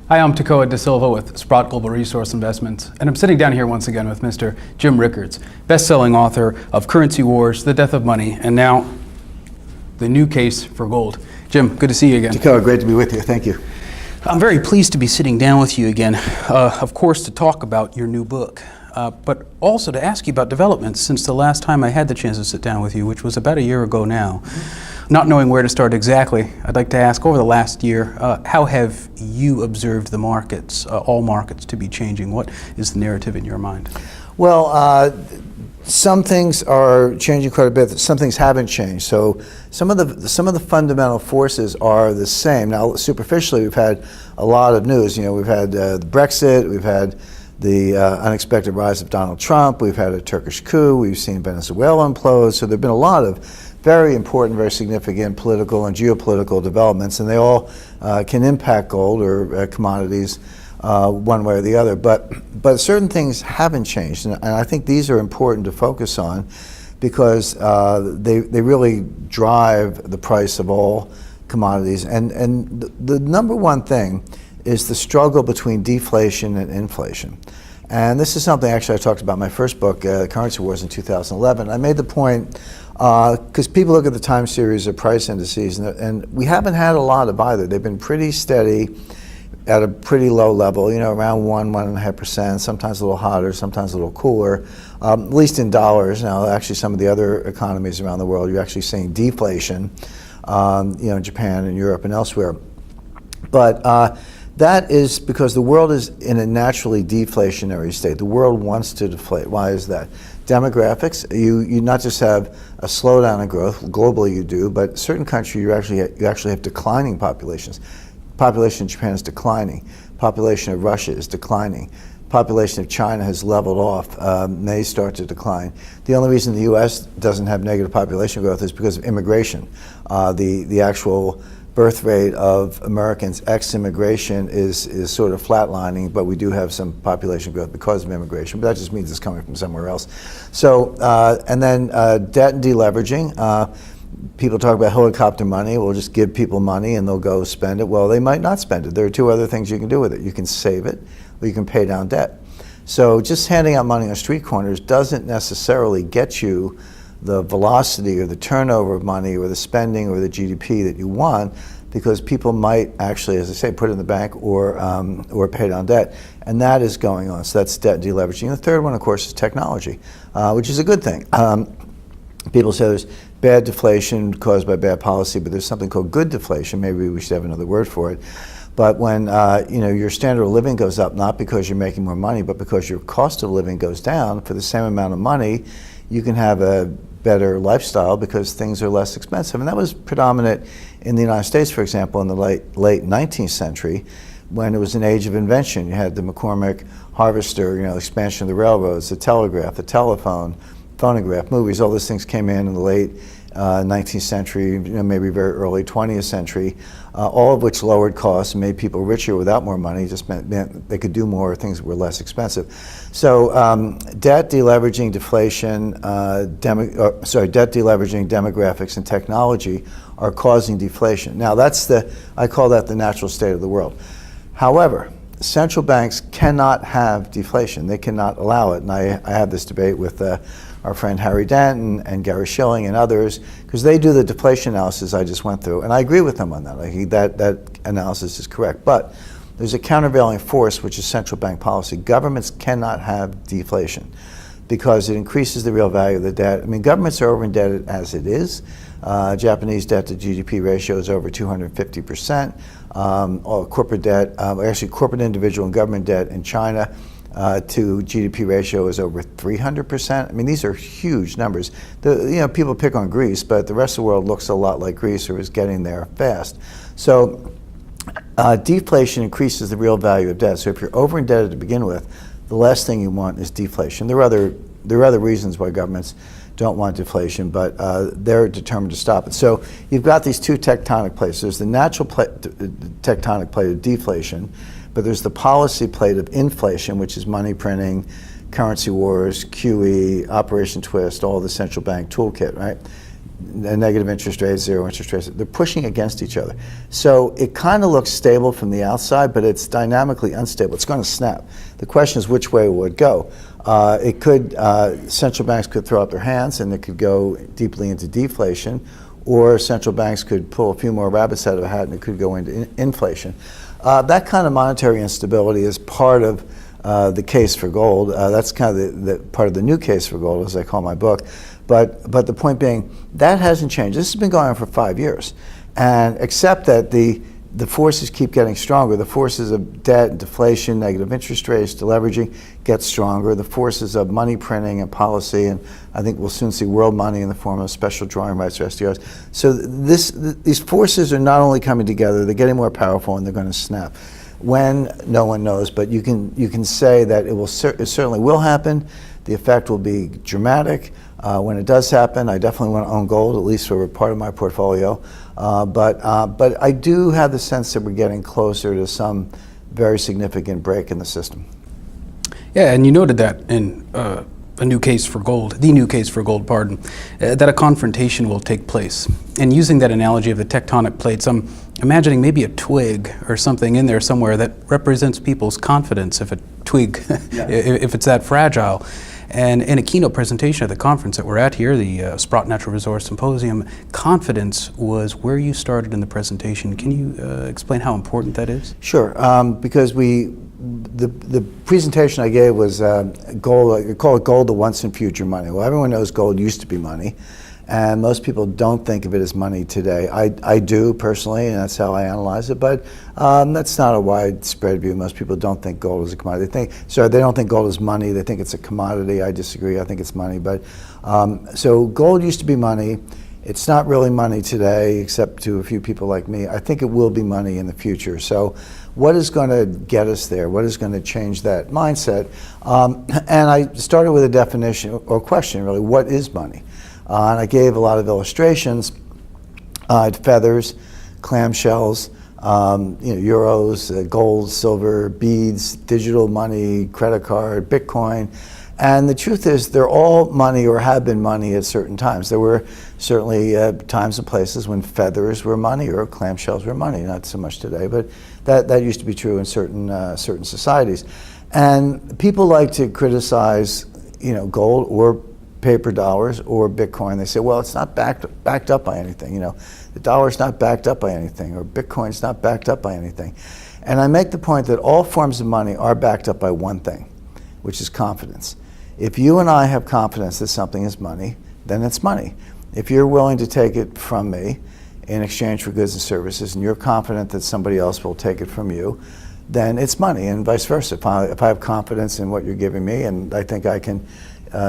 Hi, I'm Takoa De Silva with Sprott Global Resource Investments, and I'm sitting down here once again with Mr. Jim Rickards, best-selling author of Currency Wars, The Death of Money, and now the new case for gold. Jim, good to see you again. Takoa, great to be with you. Thank you. I'm very pleased to be sitting down with you again, of course, to talk about your new book, but also to ask you about developments since the last time I had the chance to sit down with you, which was about a year ago now. Not knowing where to start exactly, I'd like to ask, over the last year, how have you observed the markets, all markets, to be changing? What is the narrative in your mind? Well, some things are changing quite a bit. Some things haven't changed. So some of the fundamental forces are the same. Now, superficially, we've had a lot of news. You know, we've had the Brexit, we've had the unexpected rise of Donald Trump, we've had a Turkish coup, we've seen Venezuela implode. So there've been a lot of very important, very significant political and geopolitical developments, and they all can impact gold or commodities one way or the other. But certain things haven't changed, and I think these are important to focus on because they really drive the price of all commodities. And the number one thing is the struggle between deflation and inflation. And this is something actually I talked about in my first book, Currency Wars, in 2011. I made the point, because people look at the time series of price indices, and we haven't had a lot of either. They've been pretty steady at a pretty low level, you know, around 1.5%, sometimes a little hotter, sometimes a little cooler, at least in dollars. Now, actually, some of the other economies around the world, you're actually seeing deflation, you know, in Japan and Europe and elsewhere. But that is because the world is in a naturally deflationary state. The world wants to deflate. Why is that? Demographics, you not just have a slowdown in growth, globally you do, but certain countries you actually have declining populations. Population in Japan is declining. Population of Russia is declining. Population of China has leveled off, may start to decline. The only reason the US doesn't have negative population growth is because of immigration. The actual birth rate of Americans ex-immigration is sort of flatlining, but we do have some population growth because of immigration, but that just means it's coming from somewhere else. So, and then debt and deleveraging. People talk about helicopter money. We'll just give people money and they'll go spend it. Well, they might not spend it. There are two other things you can do with it. You can save it or you can pay down debt. So just handing out money on street corners doesn't necessarily get you the velocity or the turnover of money or the spending or the GDP that you want, because people might actually, as I say, put it in the bank or pay down debt, and that is going on. So that's debt deleveraging. And the third one, of course, is technology, which is a good thing. People say there's bad deflation caused by bad policy, but there's something called good deflation. Maybe we should have another word for it. But when you know, your standard of living goes up, not because you're making more money, but because your cost of living goes down for the same amount of money, you can have a better lifestyle because things are less expensive. And that was predominant in the United States, for example, in the late 19th century, when it was an age of invention. You had the McCormick harvester, you know, expansion of the railroads, the telegraph, the telephone, phonograph, movies. All those things came in the late 19th century, you know, maybe very early 20th century, all of which lowered costs and made people richer without more money. Just meant they could do more, things were less expensive. So debt, deleveraging, deflation, debt, deleveraging, demographics, and technology are causing deflation. Now I call that the natural state of the world. However, central banks cannot have deflation. They cannot allow it. And I had this debate with our friend Harry Dent and Gary Schilling and others, because they do the deflation analysis I just went through, and I agree with them on that. That analysis is correct. But there's a countervailing force, which is central bank policy. Governments cannot have deflation because it increases the real value of the debt. I mean, governments are over-indebted as it is. Japanese debt to GDP ratio is over 250%. Corporate debt, actually corporate, individual, and government debt in China to GDP ratio is over 300%. I mean, these are huge numbers. You know, people pick on Greece, but the rest of the world looks a lot like Greece or is getting there fast. So deflation increases the real value of debt. So if you're over-indebted to begin with, the last thing you want is deflation. There are other reasons why governments don't want deflation, but they're determined to stop it. So you've got these two tectonic plates. There's the natural tectonic plate of deflation, but there's the policy plate of inflation, which is money printing, currency wars, QE, Operation Twist, all the central bank toolkit, right? negative interest rates, zero interest rates. They're pushing against each other. So it kind of looks stable from the outside, but it's dynamically unstable. It's going to snap. The question is which way it would go. Central banks could throw up their hands and it could go deeply into deflation, or central banks could pull a few more rabbits out of a hat and it could go into inflation. That kind of monetary instability is part of the case for gold. That's kind of the part of the new case for gold, as I call my book. But the point being, that hasn't changed. This has been going on for 5 years. And except that the forces keep getting stronger. The forces of debt, deflation, negative interest rates, deleveraging get stronger. The forces of money printing and policy, and I think we'll soon see world money in the form of special drawing rights or SDRs. So these forces are not only coming together, they're getting more powerful and they're going to snap. When, no one knows, but you can say that it certainly will happen. The effect will be dramatic. When it does happen, I definitely want to own gold, at least for part of my portfolio. But I do have the sense that we're getting closer to some very significant break in the system. Yeah, and you noted that in the new case for gold, that a confrontation will take place. And using that analogy of the tectonic plates, I'm imagining maybe a twig or something in there somewhere that represents people's confidence, if a twig, if it's that fragile. And in a keynote presentation at the conference that we're at here, the Sprott Natural Resource Symposium, confidence was where you started in the presentation. Can you explain how important that is? Sure, because the presentation I gave was gold. I call it gold, the once and future money. Well, everyone knows gold used to be money, and most people don't think of it as money today. I do personally, and that's how I analyze it, but that's not a widespread view. Most people don't think gold is a commodity. They don't think gold is money. They think it's a commodity. I disagree. I think it's money. But so gold used to be money. It's not really money today, except to a few people like me. I think it will be money in the future. So what is going to get us there? What is going to change that mindset? And I started with a definition or question, really. What is money? And I gave a lot of illustrations. Feathers, clamshells, euros, gold, silver, beads, digital money, credit card, Bitcoin. And the truth is, they're all money or have been money at certain times. There were certainly times and places when feathers were money or clamshells were money. Not so much today, but that used to be true in certain societies. And people like to criticize, gold or paper dollars or Bitcoin. They say, well, it's not backed up by anything. The dollar's not backed up by anything, or Bitcoin's not backed up by anything. And I make the point that all forms of money are backed up by one thing, which is confidence. If you and I have confidence that something is money, then it's money. If you're willing to take it from me in exchange for goods and services, and you're confident that somebody else will take it from you, then it's money, and vice versa. If I have confidence in what you're giving me and I think I can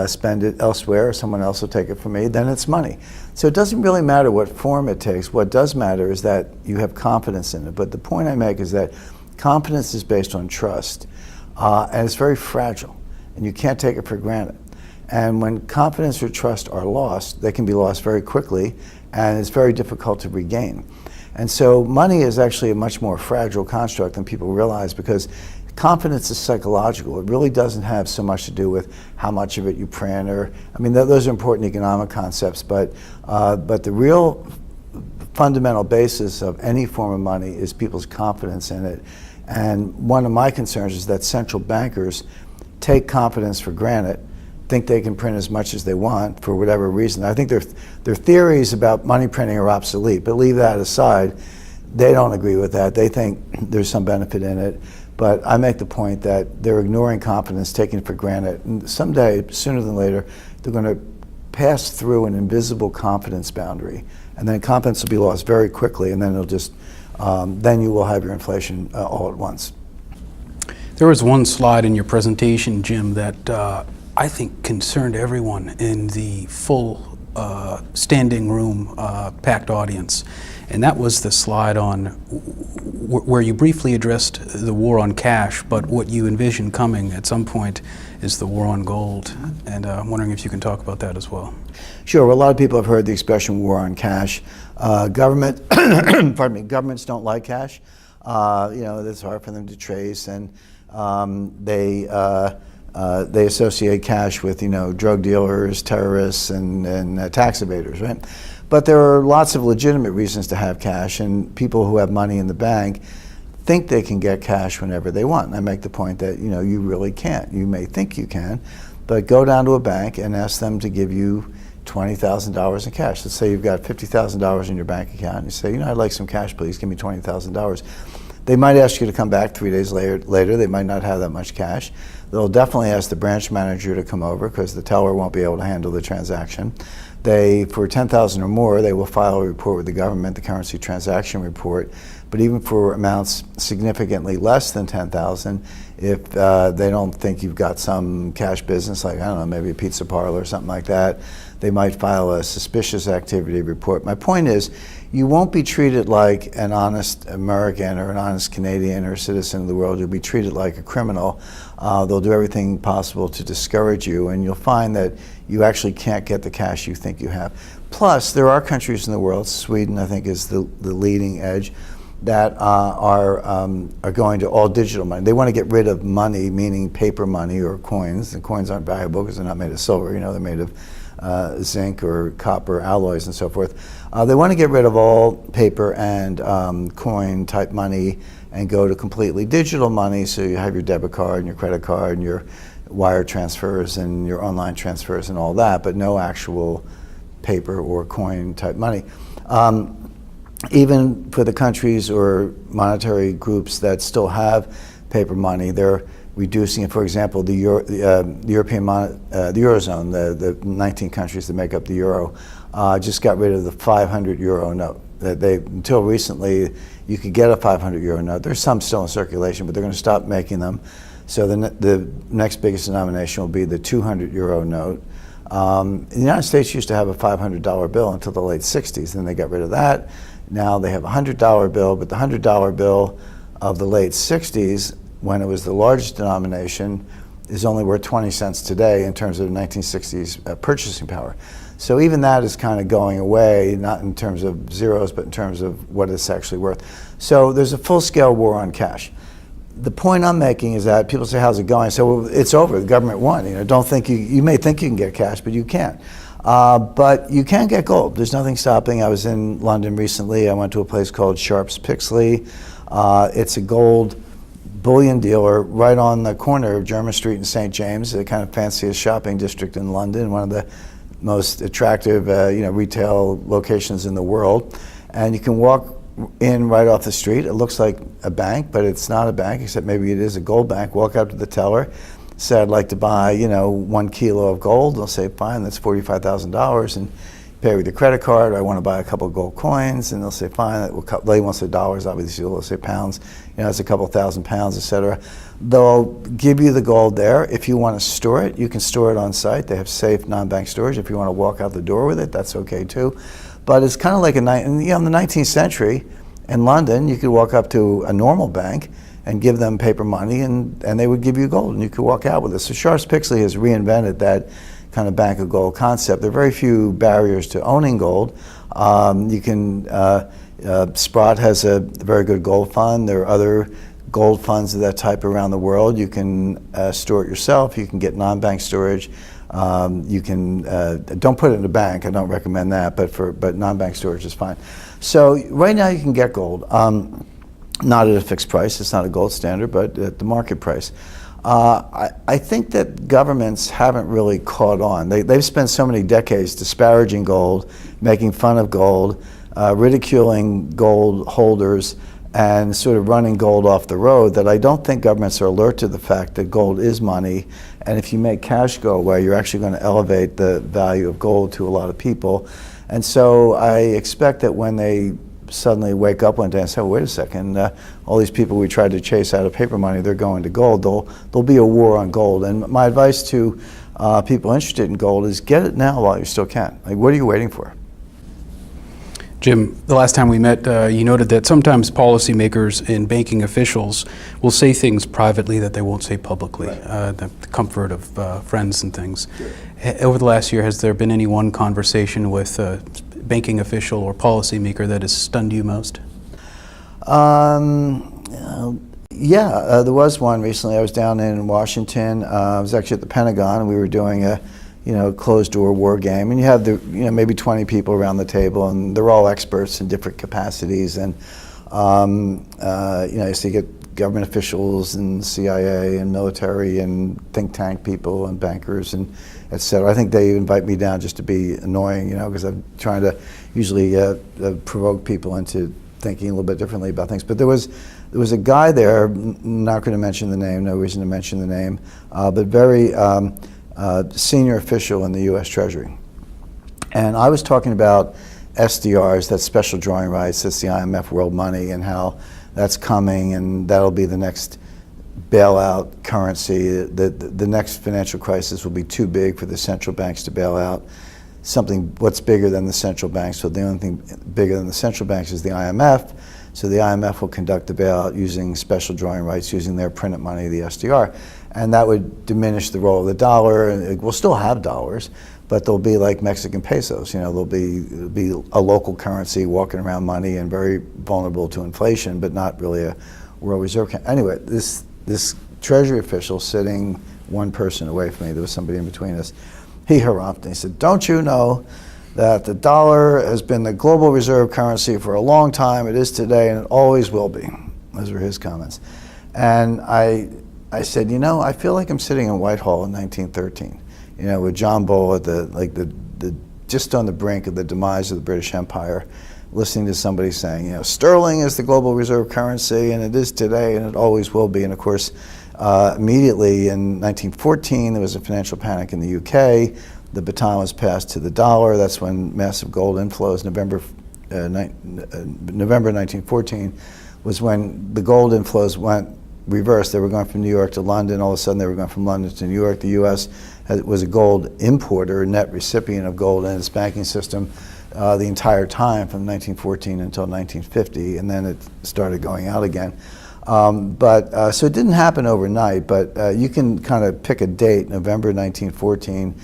spend it elsewhere, or someone else will take it from me, then it's money. So it doesn't really matter what form it takes. What does matter is that you have confidence in it. But the point I make is that confidence is based on trust, and it's very fragile, and you can't take it for granted. And when confidence or trust are lost, they can be lost very quickly, and it's very difficult to regain. And so money is actually a much more fragile construct than people realize, because confidence is psychological. It really doesn't have so much to do with how much of it you print, or, those are important economic concepts, but the real fundamental basis of any form of money is people's confidence in it. And one of my concerns is that central bankers take confidence for granted, think they can print as much as they want for whatever reason. I think their theories about money printing are obsolete, but leave that aside. They don't agree with that. They think there's some benefit in it. But I make the point that they're ignoring confidence, taking it for granted. And someday, sooner than later, they're going to pass through an invisible confidence boundary. And then confidence will be lost very quickly, and then then you will have your inflation all at once. There was one slide in your presentation, Jim, that I think concerned everyone in the full standing room, packed audience. And that was the slide on where you briefly addressed the war on cash, but what you envision coming at some point is the war on gold. And I'm wondering if you can talk about that as well. Sure. Well, a lot of people have heard the expression war on cash. Governments don't like cash. It's hard for them to trace, and they they associate cash with, drug dealers, terrorists, and tax evaders, right? But there are lots of legitimate reasons to have cash, and people who have money in the bank think they can get cash whenever they want. And I make the point that, you really can't. You may think you can, but go down to a bank and ask them to give you $20,000 in cash. Let's say you've got $50,000 in your bank account, and you say, I'd like some cash, please, give me $20,000. They might ask you to come back 3 days later. They might not have that much cash. They'll definitely ask the branch manager to come over because the teller won't be able to handle the transaction. For $10,000 or more, they will file a report with the government, the currency transaction report. But even for amounts significantly less than $10,000, if they don't think you've got some cash business, like, I don't know, maybe a pizza parlor or something like that, they might file a suspicious activity report. My point is, you won't be treated like an honest American or an honest Canadian or citizen of the world. You'll be treated like a criminal. They'll do everything possible to discourage you, and you'll find that you actually can't get the cash you think you have. Plus, there are countries in the world, Sweden I think is the leading edge, that are going to all digital money. They want to get rid of money, meaning paper money or coins. The coins aren't valuable because they're not made of silver, they're made of zinc or copper alloys and so forth. They want to get rid of all paper and coin type money and go to completely digital money, so you have your debit card and your credit card and your wire transfers and your online transfers and all that, but no actual paper or coin type money. Even for the countries or monetary groups that still have paper money, they're reducing it. For example, the Eurozone, the 19 countries that make up the Euro, just got rid of the 500 euro note. Until recently, you could get a 500 euro note. There's some still in circulation, but they're going to stop making them. So the next biggest denomination will be the 200 euro note. The United States used to have a $500 bill until the late 60s. Then they got rid of that. Now they have a $100 bill, but the $100 bill of the late 60s, when it was the largest denomination, is only worth 20 cents today in terms of 1960s purchasing power. So even that is kind of going away, not in terms of zeros, but in terms of what it's actually worth. So there's a full-scale war on cash. The point I'm making is that people say, how's it going? So well, it's over, the government won. Don't think you may think you can get cash, but you can't. But you can get gold. There's nothing stopping. I was in London recently. I went to a place called Sharps Pixley. It's a gold bullion dealer right on the corner of Jermyn Street and St. James, the kind of fanciest shopping district in London, one of the most attractive retail locations in the world. And you can walk in right off the street. It looks like a bank, but it's not a bank, except maybe it is a gold bank. Walk up to the teller, say, I'd like to buy 1 kilo of gold. They'll say, fine, that's $45,000, and pay with your credit card. Or I want to buy a couple of gold coins, and they'll say, fine. They won't say dollars, obviously. They'll say pounds. It's a couple thousand pounds, etc. They'll give you the gold there. If you want to store it, you can store it on site. They have safe non-bank storage. If you want to walk out the door with it, that's okay too. But it's kind of like in the 19th century in London, you could walk up to a normal bank and give them paper money, and they would give you gold, and you could walk out with it. So Sharps Pixley has reinvented that kind of bank of gold concept. There are very few barriers to owning gold. Sprott has a very good gold fund. There are other gold funds of that type around the world. You can store it yourself. You can get non-bank storage. You can don't put it in a bank. I don't recommend that, but non-bank storage is fine. So right now you can get gold. Not at a fixed price. It's not a gold standard, but at the market price. I think that governments haven't really caught on. They've spent so many decades disparaging gold, making fun of gold, ridiculing gold holders, and sort of running gold off the road, that I don't think governments are alert to the fact that gold is money, and if you make cash go away, you're actually going to elevate the value of gold to a lot of people. And so I expect that when they suddenly wake up one day and say, oh, wait a second, all these people we tried to chase out of paper money, they're going to gold. There'll be a war on gold. And my advice to people interested in gold is get it now while you still can. Like, what are you waiting for? Jim, the last time we met, you noted that sometimes policymakers and banking officials will say things privately that they won't say publicly, right. The comfort of friends and things. Sure. Over the last year, has there been any one conversation with a banking official or policymaker that has stunned you most? Yeah, there was one recently. I was down in Washington. I was actually at the Pentagon, and we were doing a, closed-door war game. And you have maybe 20 people around the table, and they're all experts in different capacities. And so you get government officials and CIA and military and think tank people and bankers and et cetera. I think they invite me down just to be annoying, because I'm trying to usually provoke people into thinking a little bit differently about things. But there was a guy there, not going to mention the name, no reason to mention the name, but very senior official in the U.S. Treasury. And I was talking about SDRs, that's special drawing rights, that's the IMF world money, and how that's coming, and that'll be the next bailout currency. The next financial crisis will be too big for the central banks to bail out. What's bigger than the central banks? So the only thing bigger than the central banks is the IMF. So the IMF will conduct the bailout using special drawing rights, using their printed money, the SDR. And that would diminish the role of the dollar. And we'll still have dollars, but they'll be like Mexican pesos. They'll be a local currency, walking around money, and very vulnerable to inflation, but not really a world reserve. Anyway, this Treasury official sitting one person away from me, there was somebody in between us, he harumphed and he said, "Don't you know that the dollar has been the global reserve currency for a long time? It is today, and it always will be." Those were his comments. And I said, I feel like I'm sitting in Whitehall in 1913, with John Bull at just on the brink of the demise of the British Empire, listening to somebody saying, sterling is the global reserve currency, and it is today, and it always will be. And of course, immediately in 1914, there was a financial panic in the UK. The baton was passed to the dollar. That's when massive gold inflows, November 1914, was when the gold inflows went reversed. They were going from New York to London. All of a sudden, they were going from London to New York. The U.S. was a gold importer, net recipient of gold in its banking system the entire time from 1914 until 1950, and then it started going out again. So it didn't happen overnight, but you can kind of pick a date, November 1914,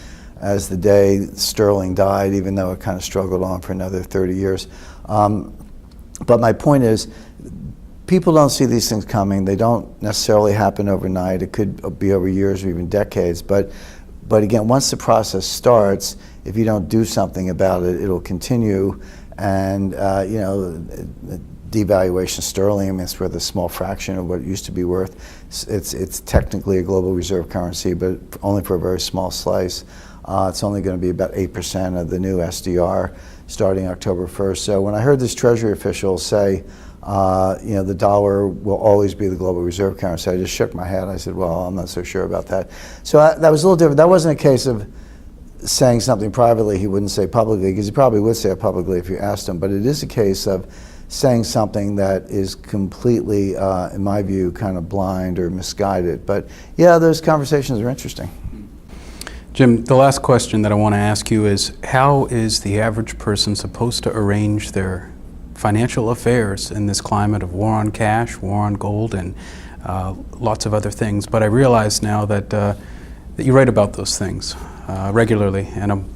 as the day sterling died, even though it kind of struggled on for another 30 years. But my point is, people don't see these things coming. They don't necessarily happen overnight. It could be over years or even decades. But again, once the process starts, if you don't do something about it, it'll continue. And devaluation of sterling, it's worth a small fraction of what it used to be worth. It's technically a global reserve currency, but only for a very small slice. It's only going to be about 8% of the new SDR starting October 1st. So when I heard this Treasury official say, the dollar will always be the global reserve currency, I just shook my head. I said, well, I'm not so sure about that. So that was a little different. That wasn't a case of saying something privately he wouldn't say publicly, because he probably would say it publicly if you asked him. But it is a case of saying something that is completely, in my view, kind of blind or misguided. But yeah, those conversations are interesting. Jim, the last question that I want to ask you is, how is the average person supposed to arrange their financial affairs in this climate of war on cash, war on gold, and lots of other things? But I realize now that you write about those things regularly, and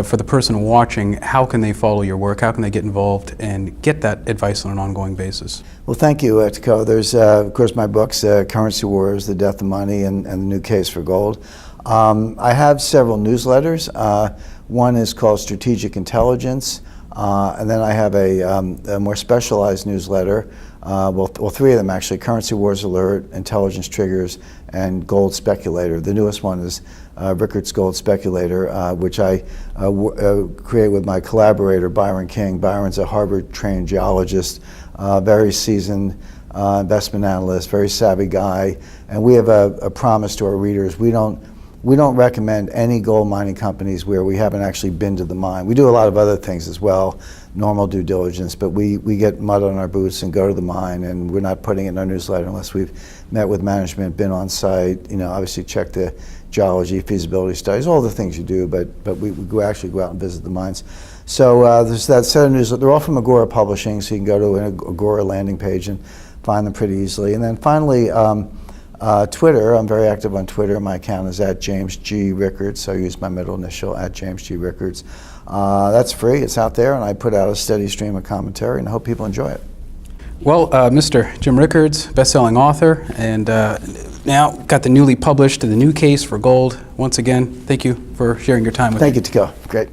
for the person watching, how can they follow your work? How can they get involved and get that advice on an ongoing basis? Well, thank you, Tico. There's, of course, my books, Currency Wars, The Death of Money, and The New Case for Gold. I have several newsletters. One is called Strategic Intelligence, and then I have a more specialized newsletter. Well, three of them actually: Currency Wars Alert, Intelligence Triggers, and Gold Speculator. The newest one is Rickards Gold Speculator, which I create with my collaborator, Byron King. Byron's a Harvard-trained geologist, very seasoned investment analyst, very savvy guy, and we have a promise to our readers. We don't recommend any gold mining companies where we haven't actually been to the mine. We do a lot of other things as well, normal due diligence, but we get mud on our boots and go to the mine, and we're not putting it in our newsletter unless we've met with management, been on site, obviously check the geology, feasibility studies, all the things you do, but we actually go out and visit the mines. So there's that set of newsletters. They're all from Agora Publishing, so you can go to an Agora landing page and find them pretty easily. And then finally, Twitter. I'm very active on Twitter. My account is at James G. Rickards, so I use my middle initial, at James G. Rickards. That's free. It's out there, and I put out a steady stream of commentary, and I hope people enjoy it. Well, Mr. Jim Rickards, best-selling author, and now got the newly published The New Case for Gold. Once again, thank you for sharing your time with me. Thank you, Tico. Great.